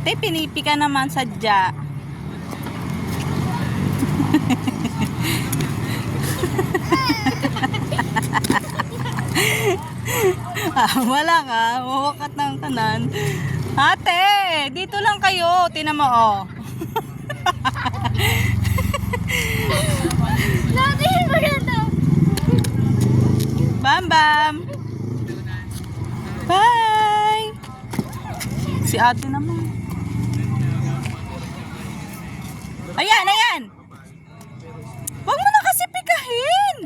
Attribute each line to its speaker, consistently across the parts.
Speaker 1: Ate, pinipi ka naman sadya. Wala ka. Mawakat ng kanan. Ate, dito lang kayo. Tinan mo, oh. Bam, bam. Bye. Si ate naman. Ayan, ayan. Huwag mo na kasi pikahin.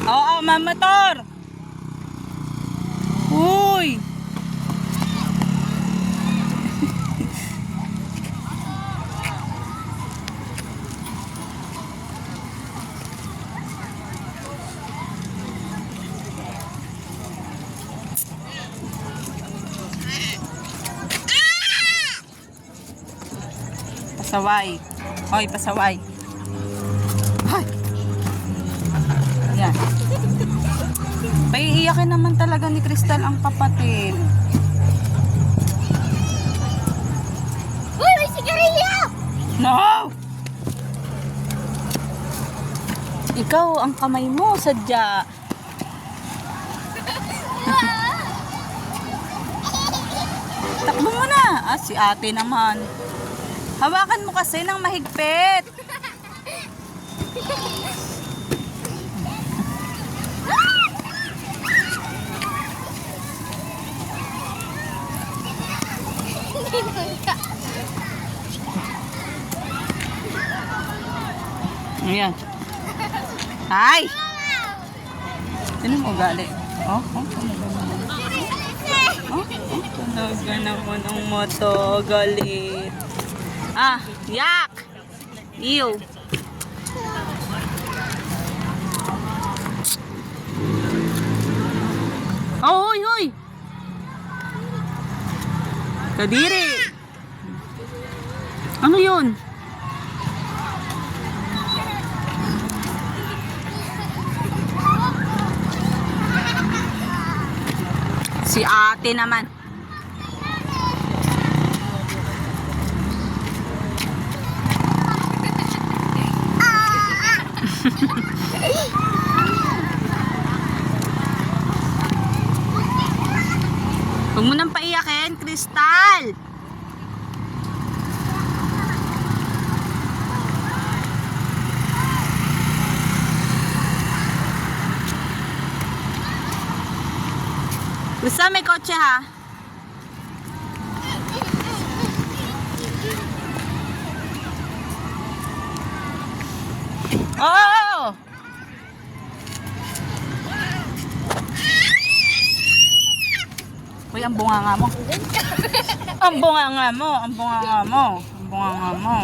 Speaker 1: Oo, mamator. Uy. Pasaway. Hoy, pasaway. Hoy. Yan. Paiiyakin naman talaga ni Crystal ang kapatid.
Speaker 2: Uy, may sigarilyo!
Speaker 1: No! Ikaw, ang kamay mo, sadya. Takbo mo na. Ah, si ate naman. Hawakan mo kasi ng mahigpit. Ayan. Ay! Sino mo gali? Oh, talaga naman ang moto. Galit. Ah, yak! Ew. Oh, hoy, hoy! Kadiri! Ano yun? Si ate naman. Huwag mo nang paiyakin, Crystal. Crystal, may kotse ha. Oh! Uy, ang bunganga mo. Ang bunganga mo. Ang bunganga mo. Ang bunganga mo.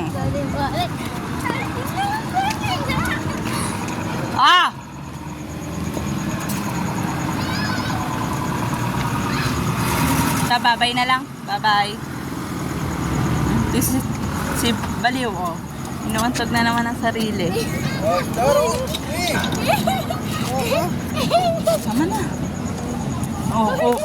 Speaker 1: Ah! Babay na lang. Bye-bye. This is si Baliw, oh. Inuuntog na naman ang sarili. Tama na. Oh, oh.